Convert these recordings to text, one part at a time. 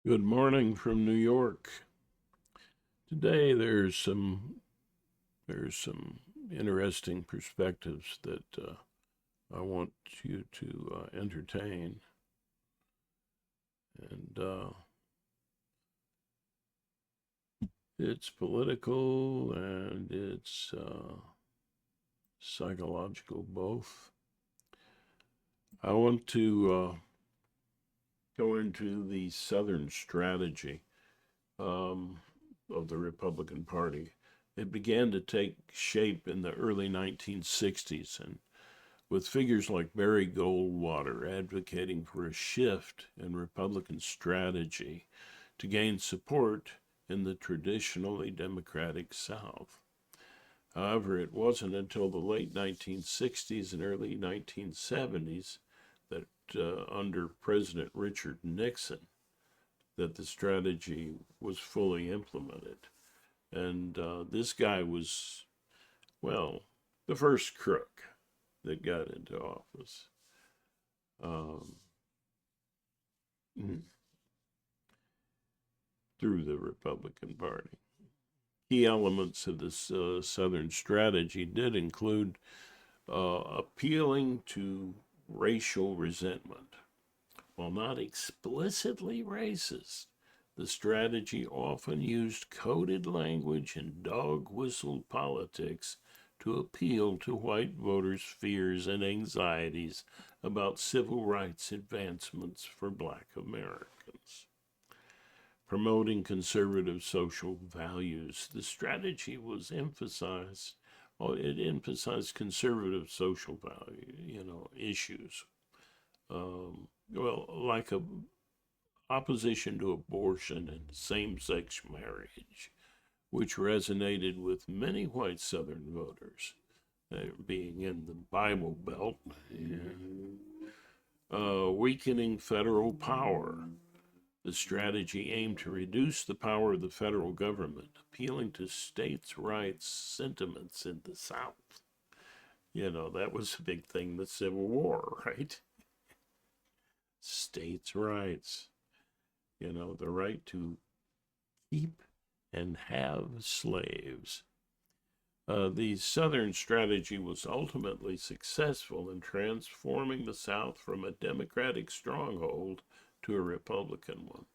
Good morning from New York. Today there's some interesting perspectives that I want you to entertain, and it's political and it's psychological both. I want to go into the Southern strategy um, of the Republican Party. It began to take shape in the early 1960s, and with figures like Barry Goldwater advocating for a shift in Republican strategy to gain support in the traditionally Democratic South. However, it wasn't until the late 1960s and early 1970s that, under President Richard Nixon, that the strategy was fully implemented. And this guy was, well, the first crook that got into office. Um, through the Republican Party. Key elements of this Southern strategy did include appealing to racial resentment. While not explicitly racist, the strategy often used coded language and dog whistle politics to appeal to white voters' fears and anxieties about civil rights advancements for black Americans. Promoting conservative social values. The strategy was emphasized, well, it emphasized conservative social value, issues. Like a opposition to abortion and same-sex marriage, which resonated with many white Southern voters, being in the Bible Belt. Weakening federal power. The strategy aimed to reduce the power of the federal government, appealing to states' rights sentiments in the South. That was a big thing, the Civil War, right? States' rights. The right to keep and have slaves. The Southern strategy was ultimately successful in transforming the South from a Democratic stronghold to a Republican one,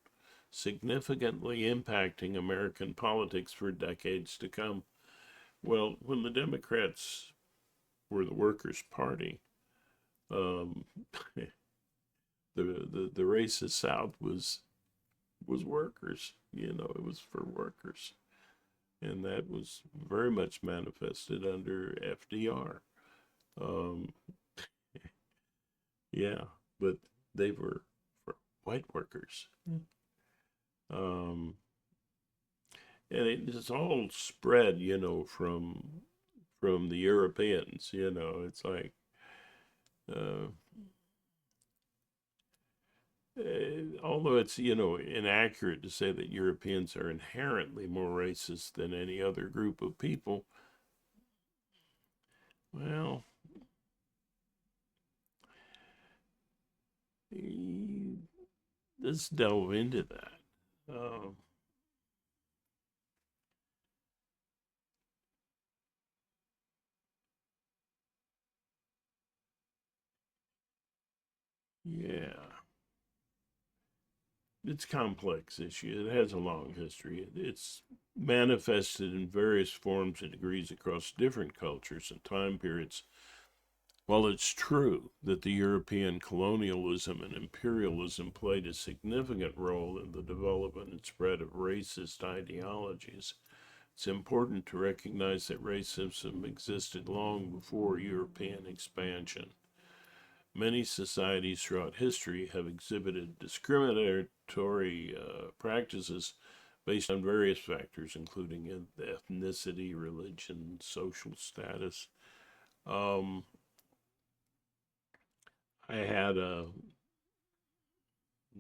significantly impacting American politics for decades to come. Well, when the Democrats were the Workers' Party, um, the racist South was workers. It was for workers, and that was very much manifested under FDR. Um, yeah, but they were for white workers. Um, and it is all spread, from the Europeans. It's like uh, although it's inaccurate to say that Europeans are inherently more racist than any other group of people. Well, let's delve into that. Um, yeah, it's a complex issue. It has a long history. It's manifested in various forms and degrees across different cultures and time periods. While it's true that the European colonialism and imperialism played a significant role in the development and spread of racist ideologies, it's important to recognize that racism existed long before European expansion. Many societies throughout history have exhibited discriminatory practices based on various factors, including ethnicity, religion, social status. Um, I had a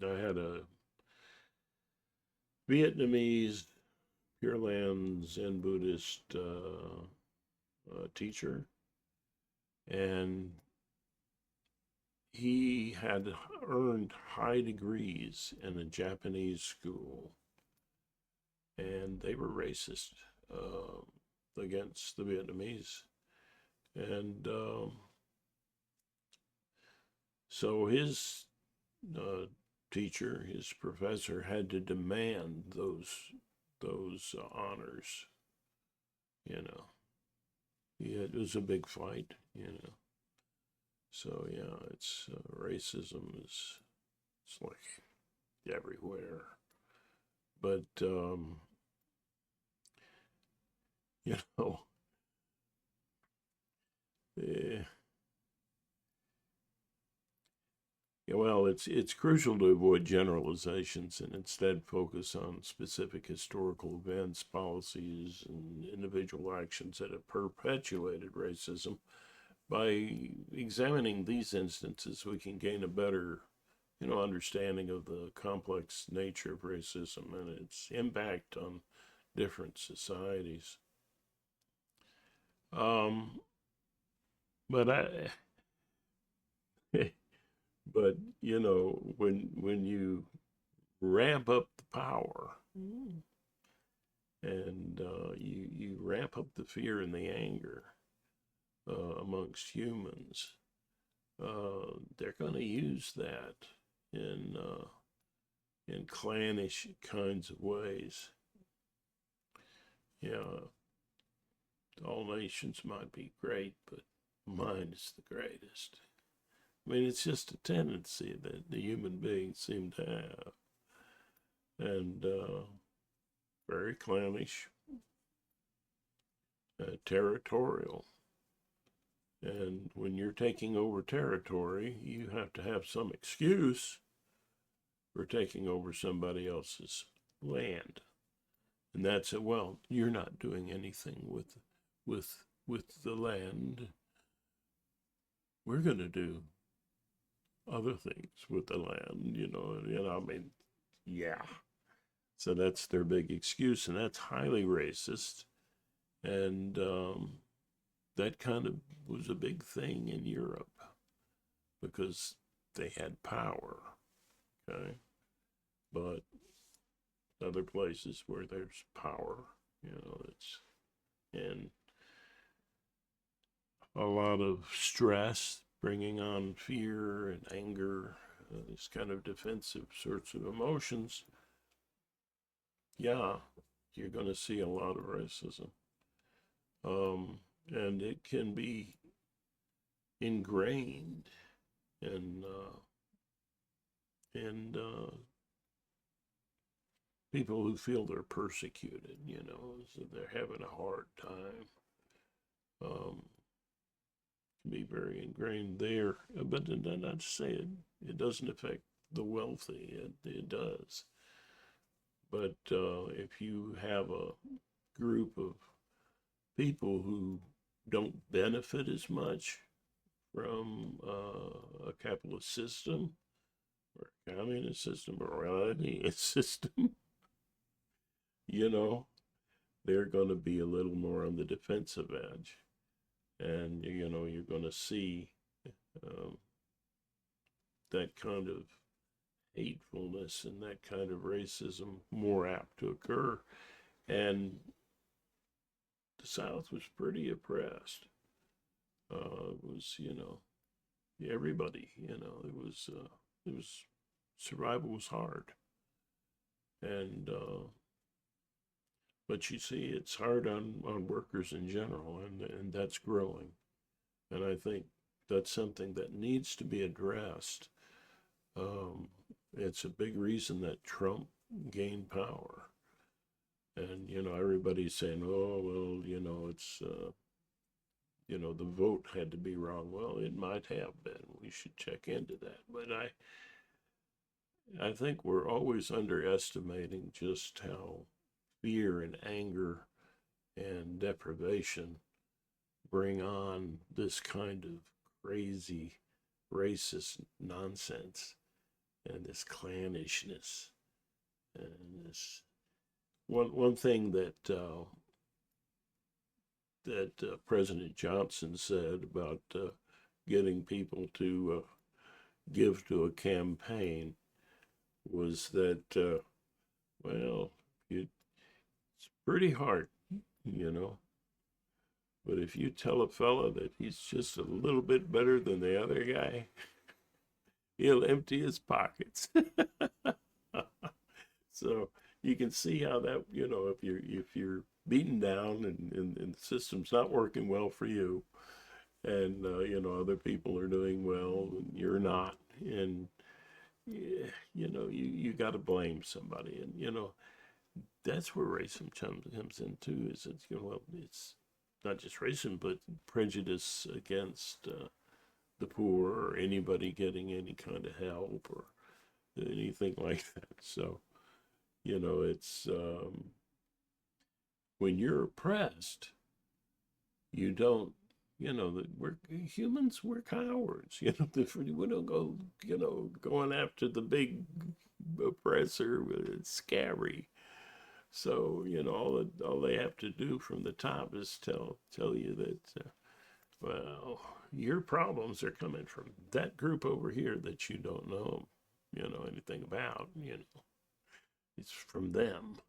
I had a Vietnamese Pure Land Zen Buddhist teacher, and he had earned high degrees in a Japanese school, and they were racist against the Vietnamese. And so his teacher, his professor, had to demand those honors. You know, it was a big fight. So yeah, it's racism is it's like everywhere. But you know, eh, yeah, well, it's crucial to avoid generalizations and instead focus on specific historical events, policies, and individual actions that have perpetuated racism. By examining these instances, we can gain a better, understanding of the complex nature of racism and its impact on different societies. Um, but I, but when you ramp up the power and you ramp up the fear and the anger amongst humans, they're going to use that in clannish kinds of ways. All nations might be great, but mine is the greatest. I mean, it's just a tendency that the human beings seem to have. And very clannish, territorial. And when you're taking over territory, you have to have some excuse for taking over somebody else's land. And that's it. Well, you're not doing anything with the land. We're going to do other things with the land, I mean, yeah. So that's their big excuse, and that's highly racist. And that kind of was a big thing in Europe because they had power, okay? But other places where there's power, it's and a lot of stress, bringing on fear and anger, these kind of defensive sorts of emotions, yeah, you're going to see a lot of racism. And it can be ingrained in people who feel they're persecuted, so they're having a hard time. Can be very ingrained there, but not to say it doesn't affect the wealthy. It does. But if you have a group of people who don't benefit as much from a capitalist system or a communist system or any system, they're going to be a little more on the defensive edge. And, you're going to see that kind of hatefulness and that kind of racism more apt to occur. And the South was pretty oppressed. It was, everybody, it was survival was hard. And but you see, it's hard on workers in general, and that's growing. And I think that's something that needs to be addressed. It's a big reason that Trump gained power. And, everybody's saying, oh, well, it's, the vote had to be wrong. Well, it might have been. We should check into that. But I think we're always underestimating just how fear and anger and deprivation bring on this kind of crazy racist nonsense and this clannishness and this one thing that President Johnson said about getting people to give to a campaign was that, well, it's pretty hard, you know. But if you tell a fella that he's just a little bit better than the other guy, he'll empty his pockets. So you can see how that, if you're beaten down and the system's not working well for you, and other people are doing well and you're not, and yeah, you got to blame somebody, and that's where racism comes into. Is it's well, it's not just racism, but prejudice against the poor or anybody getting any kind of help or anything like that. So it's when you're oppressed, you don't. That we're humans. We're cowards. We don't go. Going after the big oppressor. It's scary. So all they have to do from the top is tell you that well, your problems are coming from that group over here that you don't know anything about. It's from them,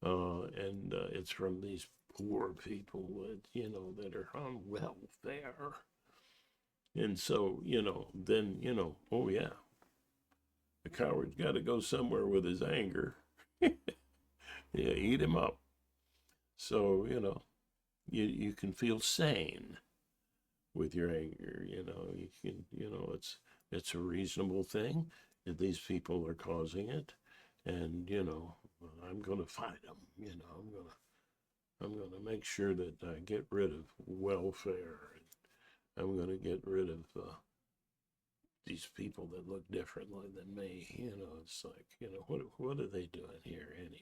and it's from these poor people that are on welfare, and so then oh yeah, the coward's got to go somewhere with his anger. Yeah, eat him up. So, you can feel sane with your anger. You can, it's a reasonable thing. If these people are causing it, and I'm going to fight them. I'm going to make sure that I get rid of welfare, and I'm going to get rid of these people that look differently than me. It's like, what are they doing here anyway?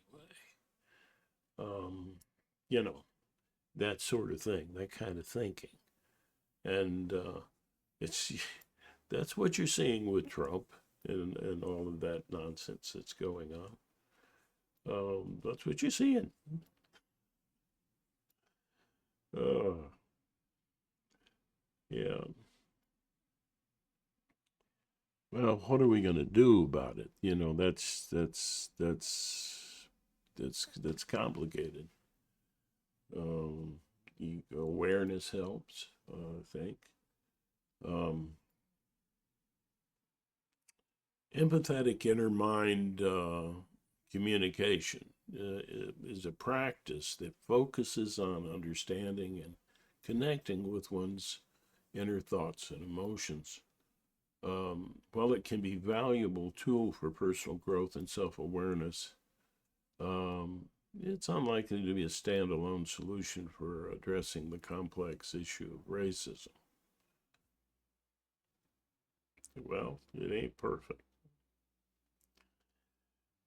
That sort of thing, that kind of thinking. And it's that's what you're seeing with Trump and all of that nonsense that's going on. That's what you're seeing. Yeah. Well, what are we going to do about it? That's complicated. Um, Awareness helps, I think. Um, Empathetic inner mind communication is a practice that focuses on understanding and connecting with one's inner thoughts and emotions. While it can be a valuable tool for personal growth and self-awareness, it's unlikely to be a standalone solution for addressing the complex issue of racism. Well, it ain't perfect.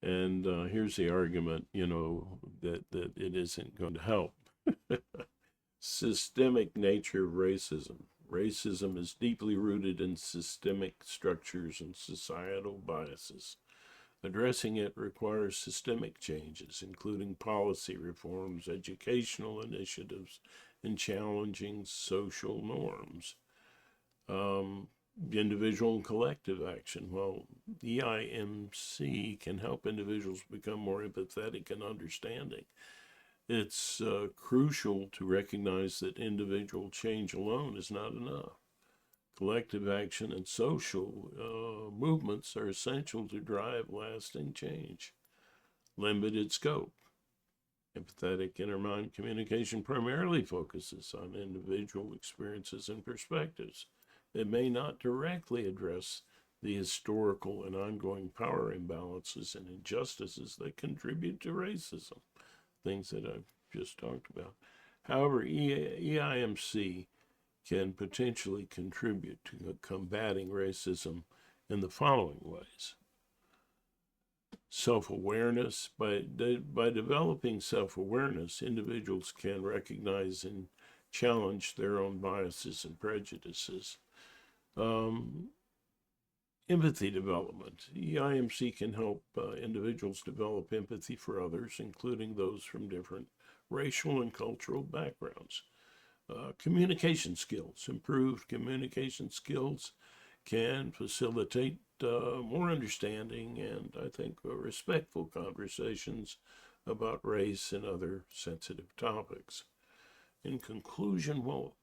And here's the argument, that it isn't going to help. Systemic nature of racism. Racism is deeply rooted in systemic structures and societal biases. Addressing it requires systemic changes, including policy reforms, educational initiatives, and challenging social norms. Individual and collective action. Well, EIMC can help individuals become more empathetic and understanding. It's crucial to recognize that individual change alone is not enough. Collective action and social movements are essential to drive lasting change. Limited scope. Empathetic inner mind communication primarily focuses on individual experiences and perspectives. It may not directly address the historical and ongoing power imbalances and injustices that contribute to racism, things that I've just talked about. However, EIMC can potentially contribute to combating racism in the following ways. Self-awareness. By developing self-awareness, individuals can recognize and challenge their own biases and prejudices. Empathy development. EIMC can help individuals develop empathy for others, including those from different racial and cultural backgrounds. Communication skills. Improved communication skills can facilitate more understanding and, I think, respectful conversations about race and other sensitive topics. In conclusion, well,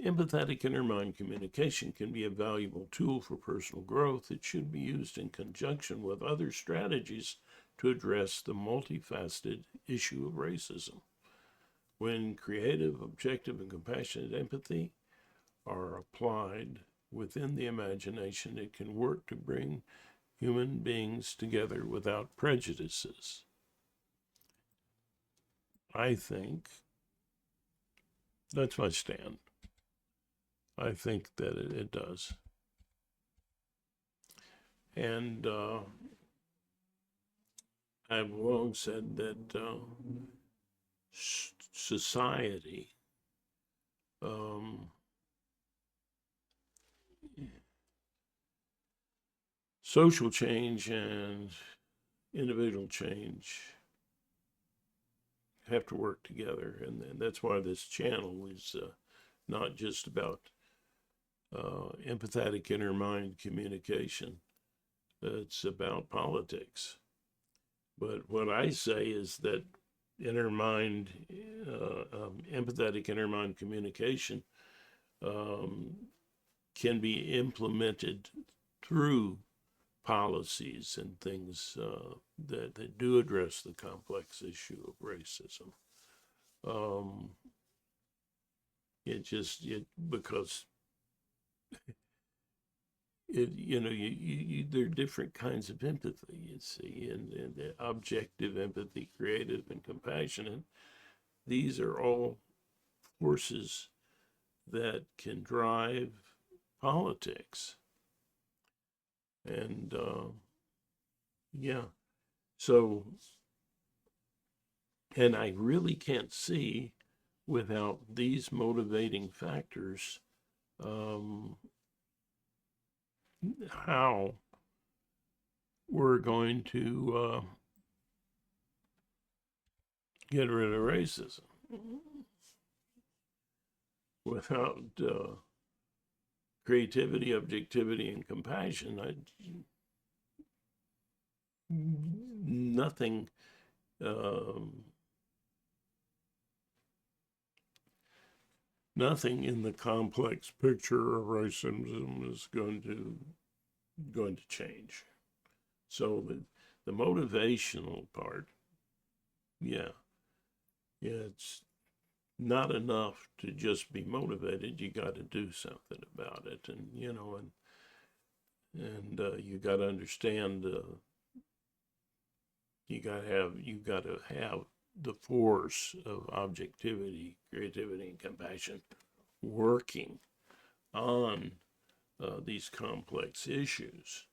empathetic inner-mind communication can be a valuable tool for personal growth. It should be used in conjunction with other strategies to address the multifaceted issue of racism. When creative, objective, and compassionate empathy are applied within the imagination, it can work to bring human beings together without prejudices. I think that's my stand. I think that it does. And I've long said that society social change and individual change have to work together, and that's why this channel is not just about empathetic inner mind communication. It's about politics. But what I say is that inner mind, empathetic inner mind communication can be implemented through policies and things that do address the complex issue of racism. Because there are different kinds of empathy, you see, and objective empathy, creative and compassionate. These are all forces that can drive politics. And so, and I really can't see without these motivating factors how we're going to get rid of racism without creativity, objectivity, and compassion. Nothing in the complex picture of racism is going to change. So the motivational part, it's not enough to just be motivated. You got to do something about it, and you got to understand. You got to have the force of objectivity, creativity, and compassion working on these complex issues.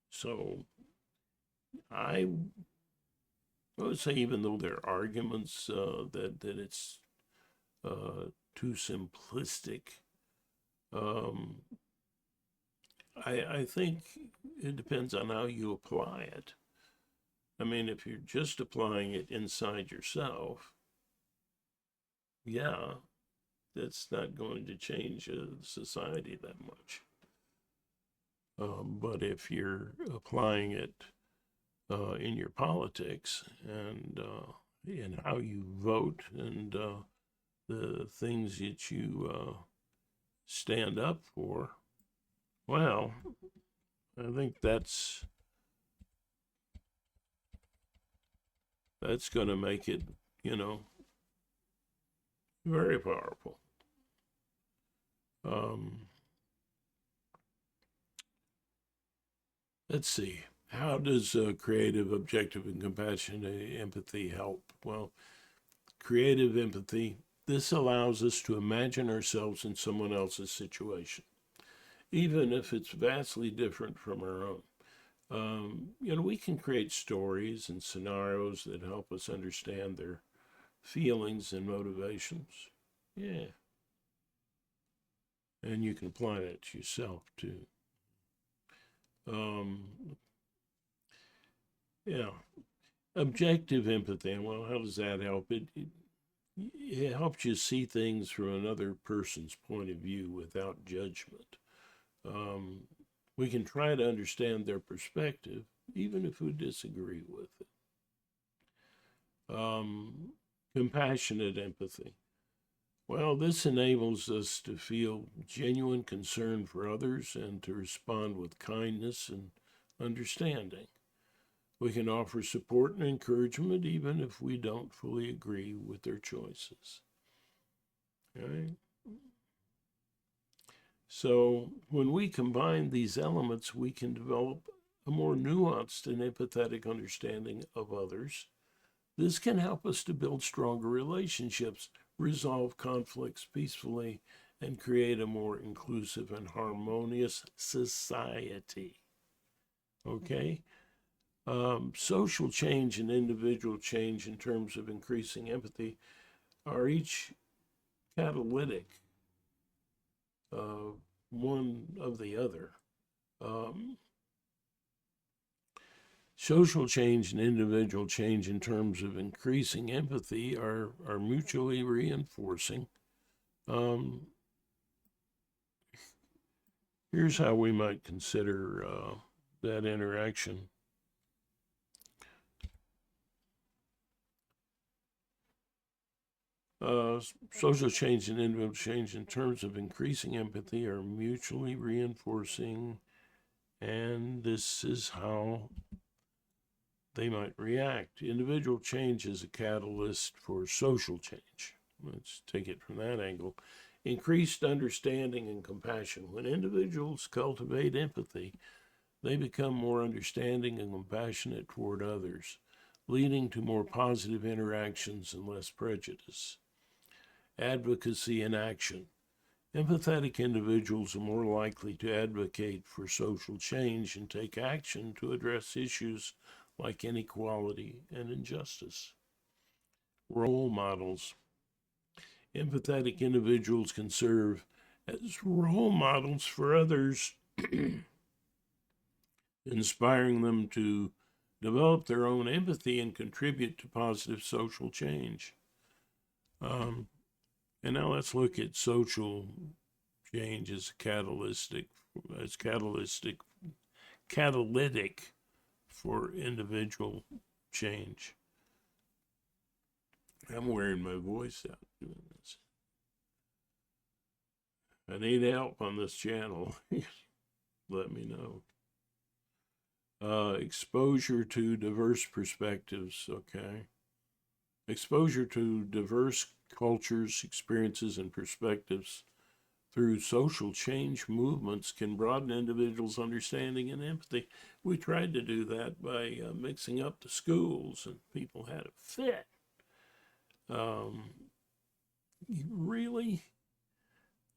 So I would say, even though there are arguments that it's too simplistic, I think it depends on how you apply it. I mean, if you're just applying it inside yourself, that's not going to change society that much. But if you're applying it in your politics and in how you vote and the things that you stand up for, well, I think that's going to make it, very powerful. Let's see. How does creative, objective, and compassionate empathy help? Well, creative empathy, this allows us to imagine ourselves in someone else's situation, even if it's vastly different from our own. We can create stories and scenarios that help us understand their feelings and motivations. Yeah. And you can apply that to yourself, too. Objective empathy. Well, how does that help? it helps you see things from another person's point of view without judgment. Um, we can try to understand their perspective, even if we disagree with it. Compassionate empathy. Well, this enables us to feel genuine concern for others and to respond with kindness and understanding. We can offer support and encouragement even if we don't fully agree with their choices. Right? So, when we combine these elements, we can develop a more nuanced and empathetic understanding of others. This can help us to build stronger relationships, resolve conflicts peacefully, and create a more inclusive and harmonious society. Okay? Social change and individual change in terms of increasing empathy are each catalytic, one of the other. Social change and individual change in terms of increasing empathy are mutually reinforcing. Here's how we might consider that interaction. Social change and individual change in terms of increasing empathy are mutually reinforcing, and this is how they might react. Individual change is a catalyst for social change. Let's take it from that angle. Increased understanding and compassion. When individuals cultivate empathy, they become more understanding and compassionate toward others, leading to more positive interactions and less prejudice. Advocacy and action. Empathetic individuals are more likely to advocate for social change and take action to address issues like inequality and injustice. Role models. Empathetic individuals can serve as role models for others, inspiring them to develop their own empathy and contribute to positive social change. And now let's look at social change as catalytic for individual change. I'm wearing my voice out doing this. I need help on this channel. Let me know. Exposure to diverse perspectives, okay? Exposure to diverse cultures, experiences, and perspectives through social change movements can broaden individuals' understanding and empathy. We tried to do that by mixing up the schools, and people had a fit. Really?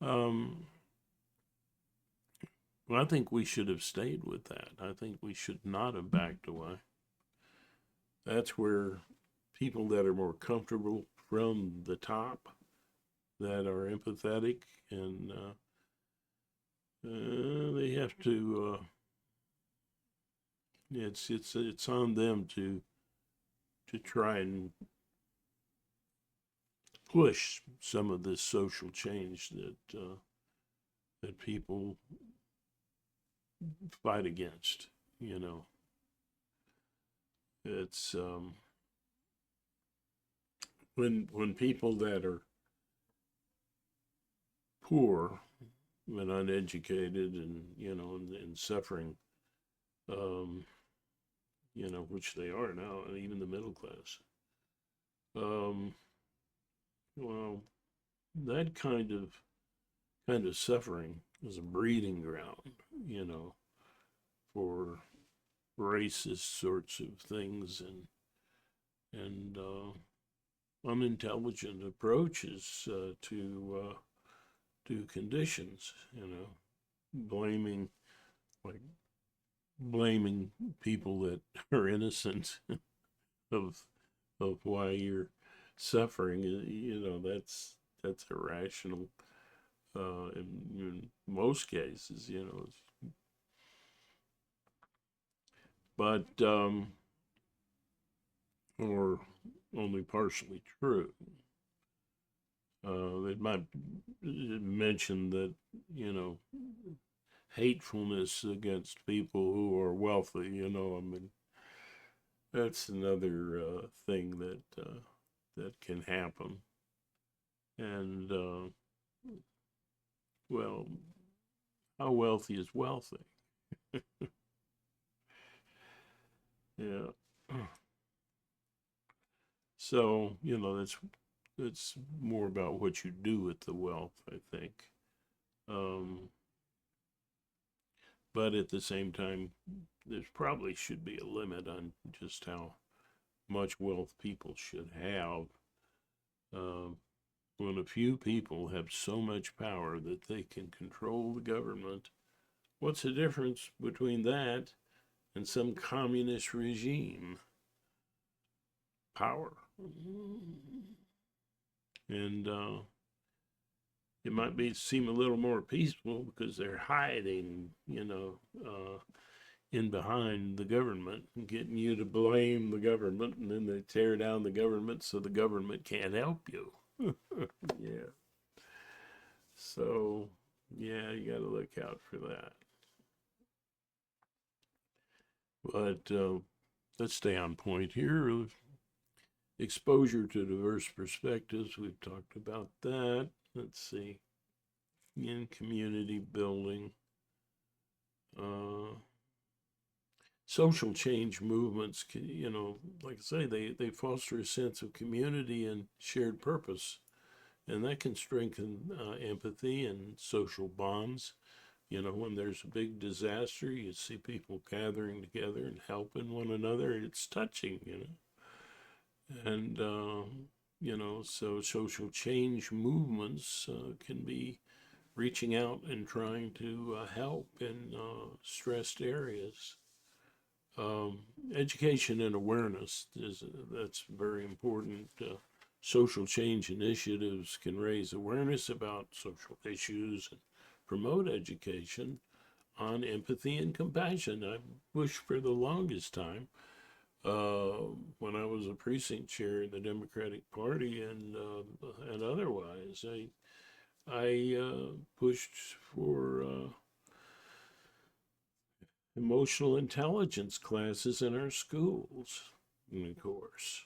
Well, I think we should have stayed with that. I think we should not have backed away. That's where people that are more comfortable from the top, that are empathetic, and they have to. It's on them to try and push some of this social change that people fight against. You know, it's when people that are poor and uneducated and and suffering, which they are now, and even the middle class, well, that kind of suffering is a breeding ground, for racist sorts of things and unintelligent approaches to conditions, blaming people that are innocent of why you're suffering. That's irrational in most cases, but or only partially true. It might mention that, you know, hatefulness against people who are wealthy, I mean, that's another thing that can happen. And, well, how wealthy is wealthy? Yeah. So, that's more about what you do with the wealth, I think. Um, but at the same time, there probably should be a limit on just how much wealth people should have. Um, when a few people have so much power that they can control the government, what's the difference between that and some communist regime? Power. And it might seem a little more peaceful because they're hiding, in behind the government and getting you to blame the government, and then they tear down the government so the government can't help you. Yeah. So, yeah, you got to look out for that. But let's stay on point here. Exposure to diverse perspectives, we've talked about that. Let's see. In community building. Social change movements, like I say, they foster a sense of community and shared purpose. And that can strengthen empathy and social bonds. When there's a big disaster, you see people gathering together and helping one another. It's touching, And, so social change movements can be reaching out and trying to help in stressed areas. Education and awareness that's very important. Social change initiatives can raise awareness about social issues and promote education on empathy and compassion. I pushed for the longest time when I was a precinct chair in the Democratic Party and otherwise. I pushed for emotional intelligence classes in our schools. And of course,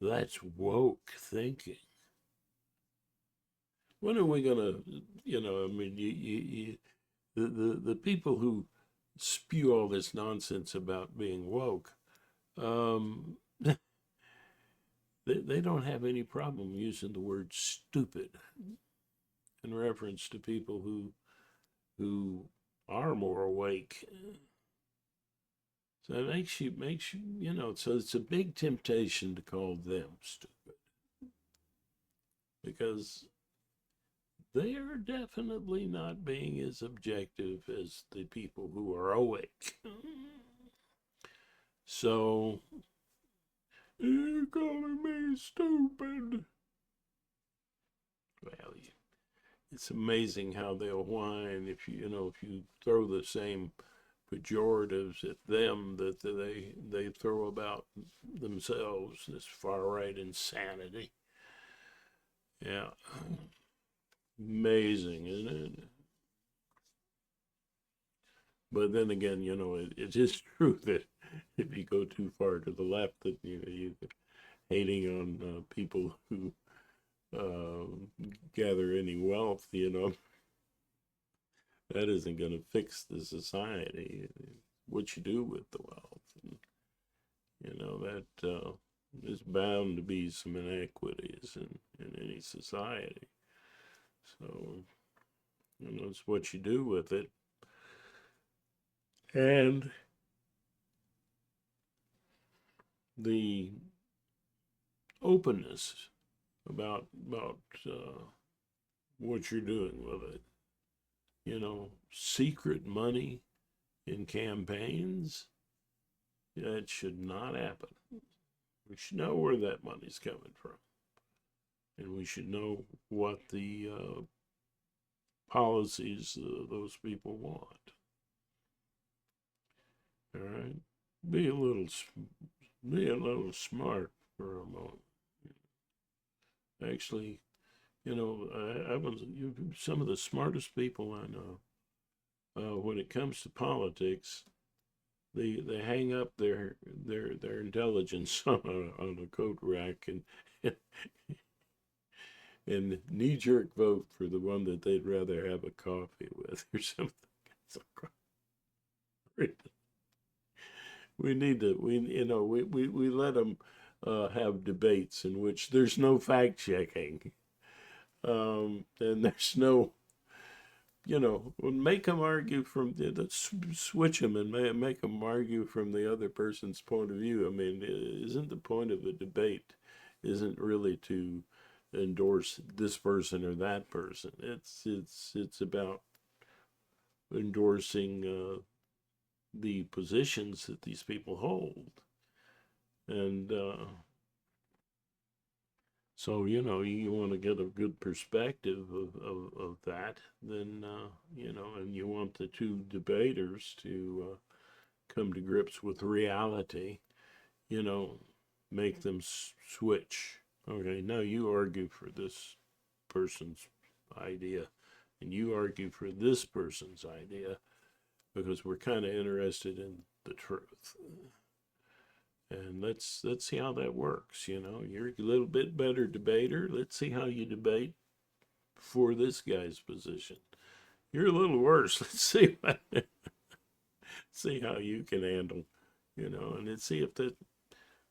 that's woke thinking. When are we gonna, I mean, the people who spew all this nonsense about being woke, they don't have any problem using the word stupid in reference to people who are more awake. So it makes you, so it's a big temptation to call them stupid because they are definitely not being as objective as the people who are awake. So, you're calling me stupid. Well, it's amazing how they'll whine if you throw the same pejoratives at them that they throw about themselves. This far right insanity. Yeah, amazing, isn't it? But then again, it is true that if you go too far to the left, that you hating on people who gather any wealth, that isn't going to fix the society. What you do with the wealth, and, that is bound to be some inequities in any society. So, it's what you do with it. And the openness about what you're doing with it. Secret money in campaigns, that should not happen. We should know where that money's coming from. And we should know what the policies those people want. All right? Be a little smart for a moment. Actually, I was some of the smartest people I know. When it comes to politics, they hang up their intelligence on a coat rack and knee jerk vote for the one that they'd rather have a coffee with or something. We need to we let them have debates in which there's no fact checking, and there's no make them argue from switch them and make them argue from the other person's point of view. I mean, isn't the point of a debate isn't really to endorse this person or that person? It's about endorsing the positions that these people hold, and so you want to get a good perspective of that, then and you want the two debaters to come to grips with reality, you know, make them switch. Okay, now you argue for this person's idea, and you argue for this person's idea, because we're kind of interested in the truth. And let's see how that works. You're a little bit better debater. Let's see how you debate for this guy's position. You're a little worse. Let's see see how you can handle, and let's see if that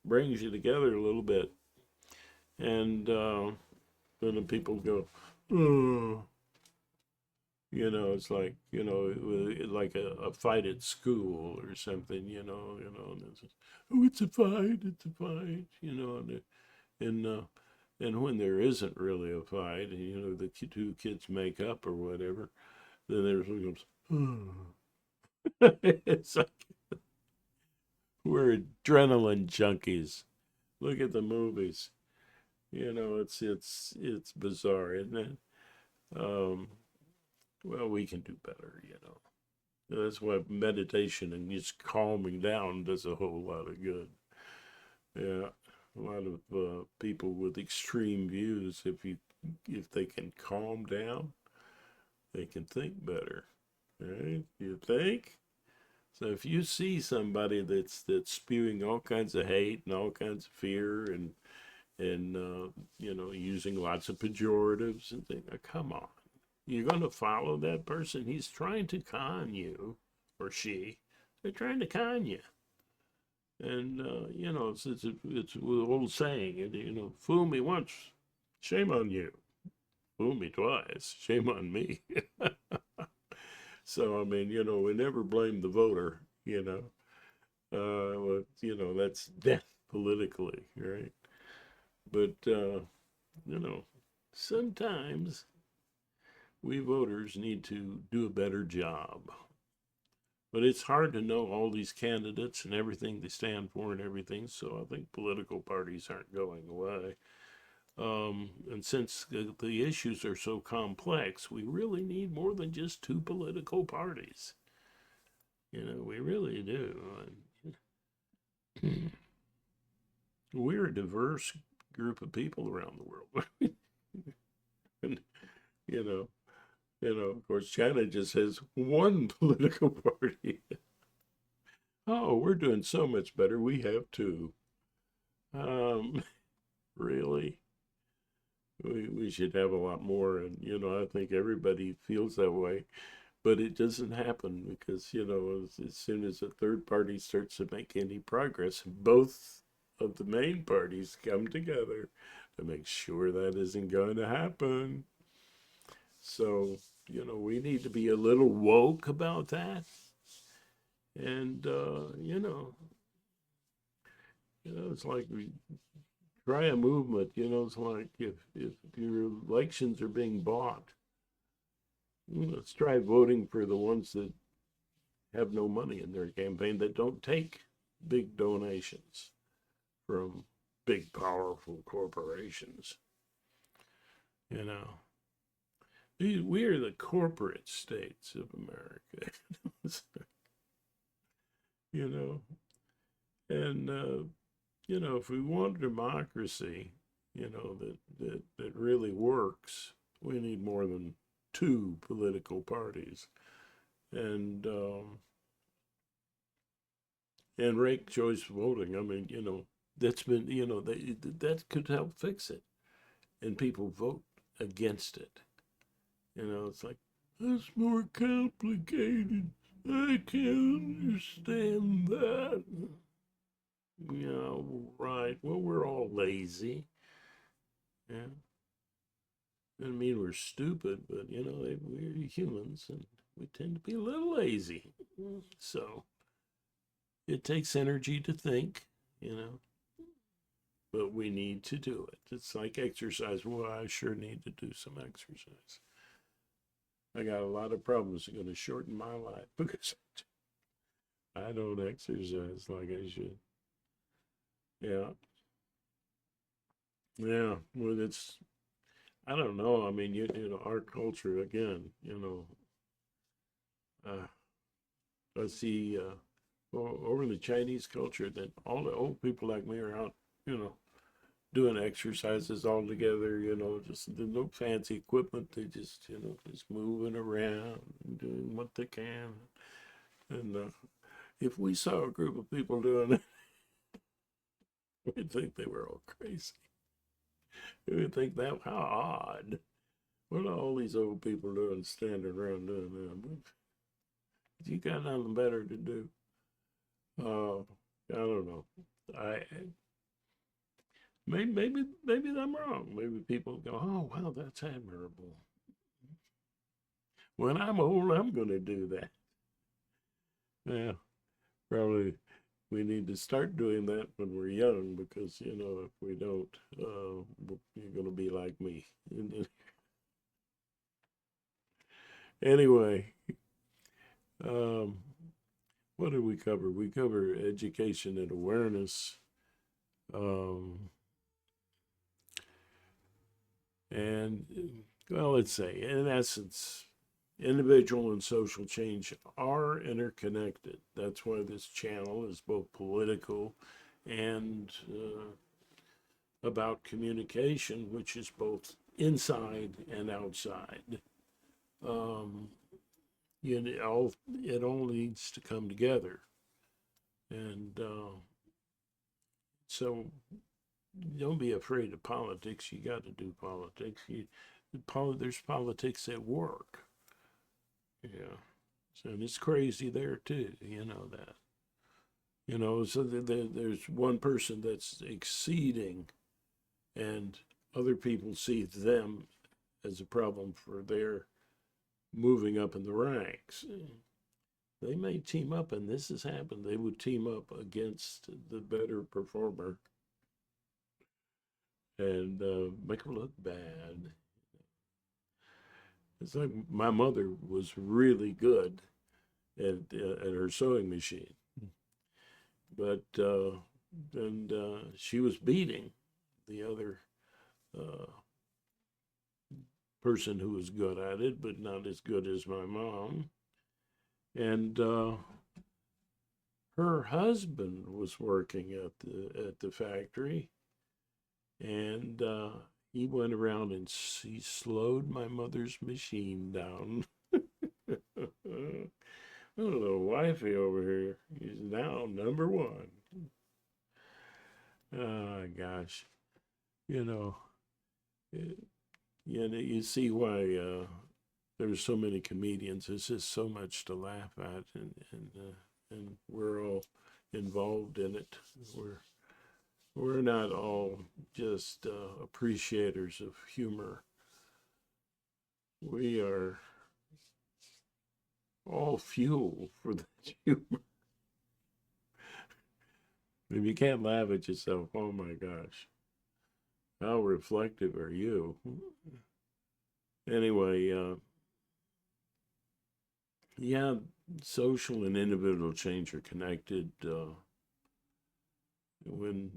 brings you together a little bit. And then the people go, oh, it's like like a fight at school or something, and it's just, oh, it's a fight, and when there isn't really a fight, and the two kids make up or whatever, then there's one comes, oh. It's like we're adrenaline junkies. Look at the movies, it's bizarre, isn't it? Well, we can do better. That's why meditation and just calming down does a whole lot of good. Yeah, a lot of people with extreme views, if they can calm down, they can think better, right? You think? So if you see somebody that's spewing all kinds of hate and all kinds of fear and using lots of pejoratives and things, come on. You're going to follow that person. He's trying to con you, or she. They're trying to con you. And, it's an old saying, fool me once, shame on you. Fool me twice, shame on me. So, I mean, we never blame the voter, that's death politically, right? But, sometimes we voters need to do a better job. But it's hard to know all these candidates and everything they stand for and everything, so I think political parties aren't going away. And since the issues are so complex, we really need more than just two political parties. We really do. We're a diverse group of people around the world. And, of course, China just has one political party. Oh, we're doing so much better. We have two. Really? We should have a lot more. And, I think everybody feels that way. But it doesn't happen because, as soon as a third party starts to make any progress, both of the main parties come together to make sure that isn't going to happen. So, we need to be a little woke about that. And, it's like we try a movement, it's like if your elections are being bought, let's try voting for the ones that have no money in their campaign, that don't take big donations from big, powerful corporations. We are the corporate states of America. And, if we want democracy, that really works. We need more than two political parties. And ranked choice voting. I mean, that's been, that could help fix it. And people vote against it. It's like, that's more complicated. I can't understand that. Right. Well, we're all lazy. Yeah. I mean, we're stupid, but, we're humans and we tend to be a little lazy. So it takes energy to think, but we need to do it. It's like exercise. Well, I sure need to do some exercise. I got a lot of problems that are going to shorten my life because I don't exercise like I should. Yeah. Yeah. Well, I don't know. I mean, our culture, again, uh, I see over in the Chinese culture that all the old people like me are out, doing exercises all together, just no fancy equipment. They just moving around, doing what they can. And if we saw a group of people doing it, we'd think they were all crazy. We'd think that, how odd. What are all these old people doing, standing around doing that? You got nothing better to do. I don't know. I maybe I'm wrong. Maybe people go, oh wow, that's admirable. When I'm old, I'm going to do that. Yeah, probably we need to start doing that when we're young because if we don't, you're going to be like me. Anyway, um, what did we cover? We cover education and awareness. Um, and, well, let's say, in essence, individual and social change are interconnected. That's why this channel is both political and about communication, which is both inside and outside. Um, it all needs to come together. And so don't be afraid of politics. You got to do politics. There's politics at work. Yeah. So and it's crazy there too. That. So there's one person that's exceeding, and other people see them as a problem for their moving up in the ranks. They may team up, and this has happened. They would team up against the better performer and make them look bad. It's like my mother was really good at her sewing machine, but she was beating the other uh, person who was good at it, but not as good as my mom. And her husband was working at the factory, and he went around and he slowed my mother's machine down. Little wifey over here is now number one. Oh gosh, you know, you see why there's so many comedians. There's just so much to laugh at, and we're all involved in it. We're not all just appreciators of humor. We are all fuel for the humor. If you can't laugh at yourself, oh my gosh, how reflective are you? Anyway, yeah, social and individual change are connected. When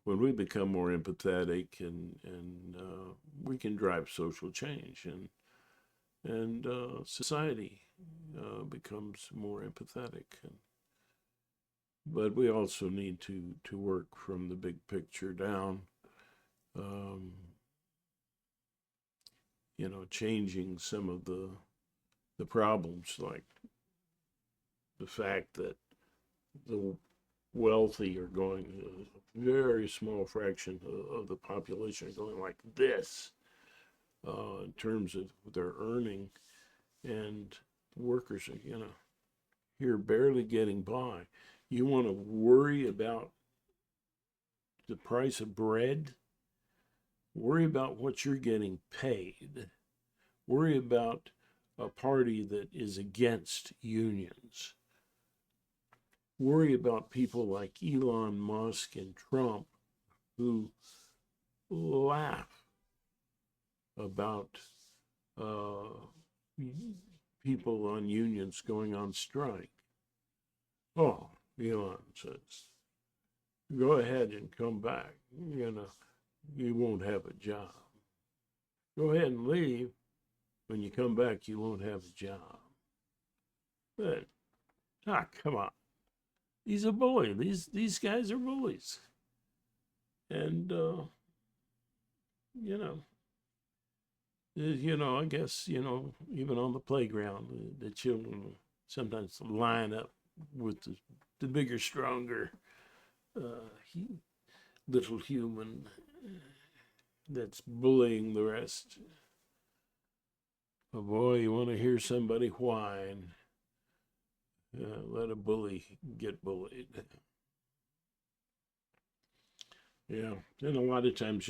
we become more empathetic and we can drive social change and society becomes more empathetic. But we also need to work from the big picture down. um, changing some of the problems, like the fact that the wealthy are going, a very small fraction of the population are going like this in terms of their earning, and workers are, here barely getting by. You want to worry about the price of bread? Worry about what you're getting paid. Worry about a party that is against unions. Worry about people like Elon Musk and Trump who laugh about people on unions going on strike. Oh, Elon says, go ahead and come back. You won't have a job. Go ahead and leave. When you come back, you won't have a job. But, come on. He's a bully. These guys are bullies. And, I guess, even on the playground, the children sometimes line up with the bigger, stronger little human that's bullying the rest. Oh boy, you want to hear somebody whine. Let a bully get bullied. Yeah, and a lot of times,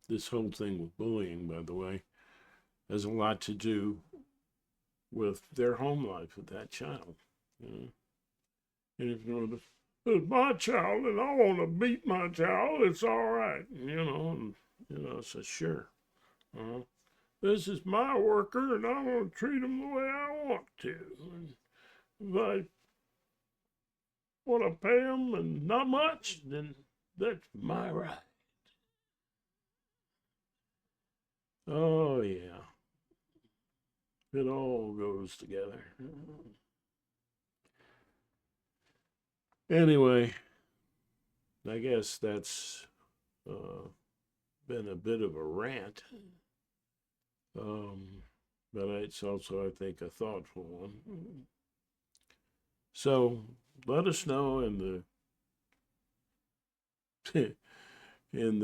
this whole thing with bullying, by the way, has a lot to do with their home life with that child. And if it's my child and I want to beat my child, it's all right. So sure. This is my worker and I'm going to treat him the way I want to. And if I want to pay him and not much, then that's my right. Oh, yeah. It all goes together. Anyway, I guess that's been a bit of a rant. But it's also, I think, a thoughtful one. So let us know in the in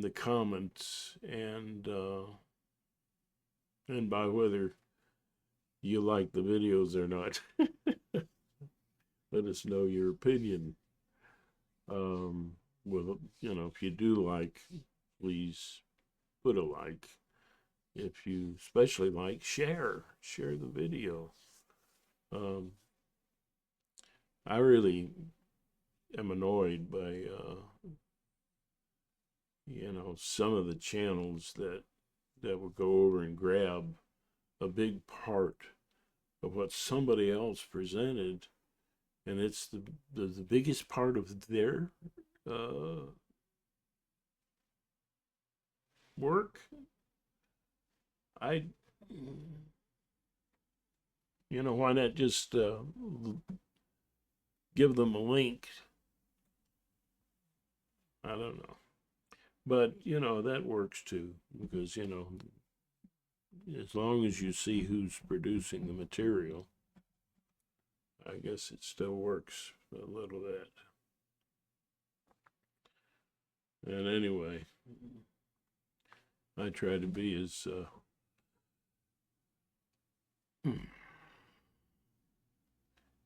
the comments, and by whether you like the videos or not. Let us know your opinion. If you do like, please put a like. If you especially like, share the video. I really am annoyed by some of the channels that will go over and grab a big part of what somebody else presented, and it's the biggest part of their work. Why not just give them a link? I don't know. But, that works too, because, as long as you see who's producing the material, I guess it still works a little bit. And anyway, I try to be as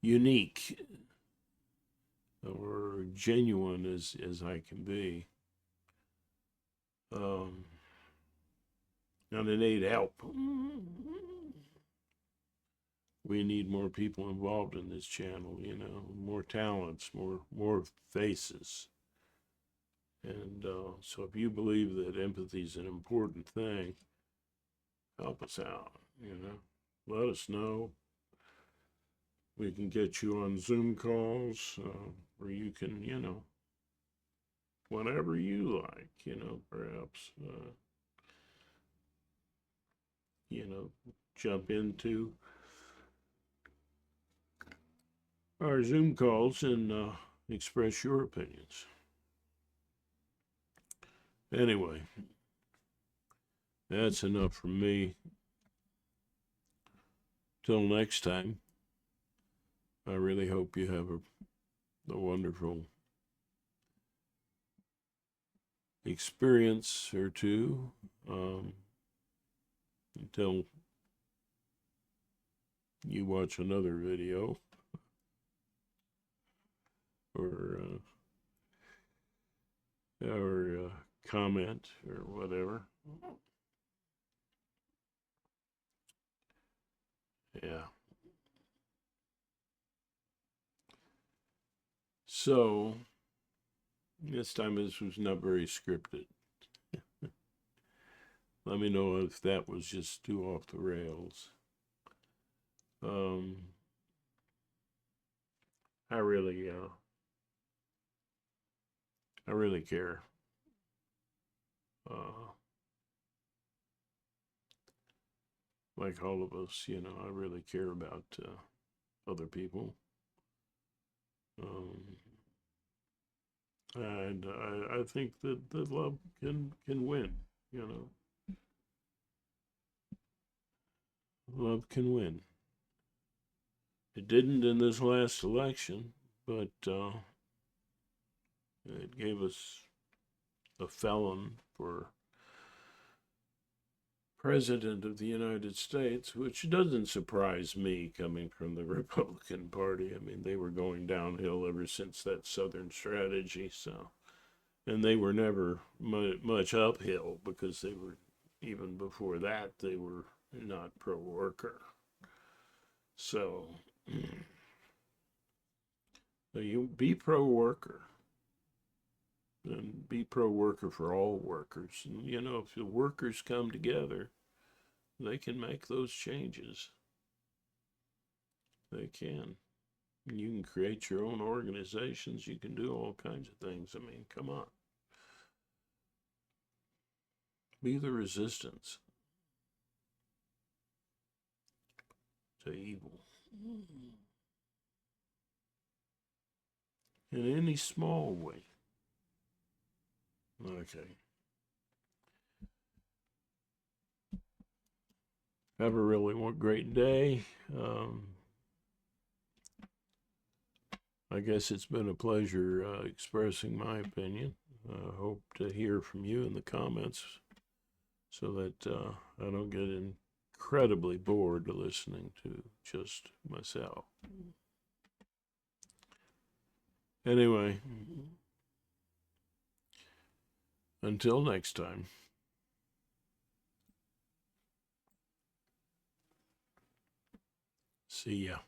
unique or genuine as I can be. And I need help. We need more people involved in this channel, more talents, more faces. And so if you believe that empathy is an important thing, help us out, Let us know. We can get you on Zoom calls, where you can, whenever you like, perhaps, jump into our Zoom calls and express your opinions. Anyway, that's enough from me. Till next time, I really hope you have a wonderful experience or two until you watch another video or comment or whatever. Yeah. So this time this was not very scripted. Let me know if that was just too off the rails. I really care. Like all of us, I really care about other people. And I think that love can win, Love can win. It didn't in this last election, but it gave us a felon for President of the United States, which doesn't surprise me coming from the Republican Party. I mean, they were going downhill ever since that Southern strategy, so. And they were never much uphill because they were, even before that, they were not pro-worker. So you be pro-worker and be pro-worker for all workers. And, if the workers come together, they can make those changes. They can. You can create your own organizations. You can do all kinds of things. I mean, come on. Be the resistance to evil. In any small way. Okay. Have a really great day. I guess it's been a pleasure expressing my opinion. I hope to hear from you in the comments so that I don't get incredibly bored listening to just myself. Anyway, until next time. See ya.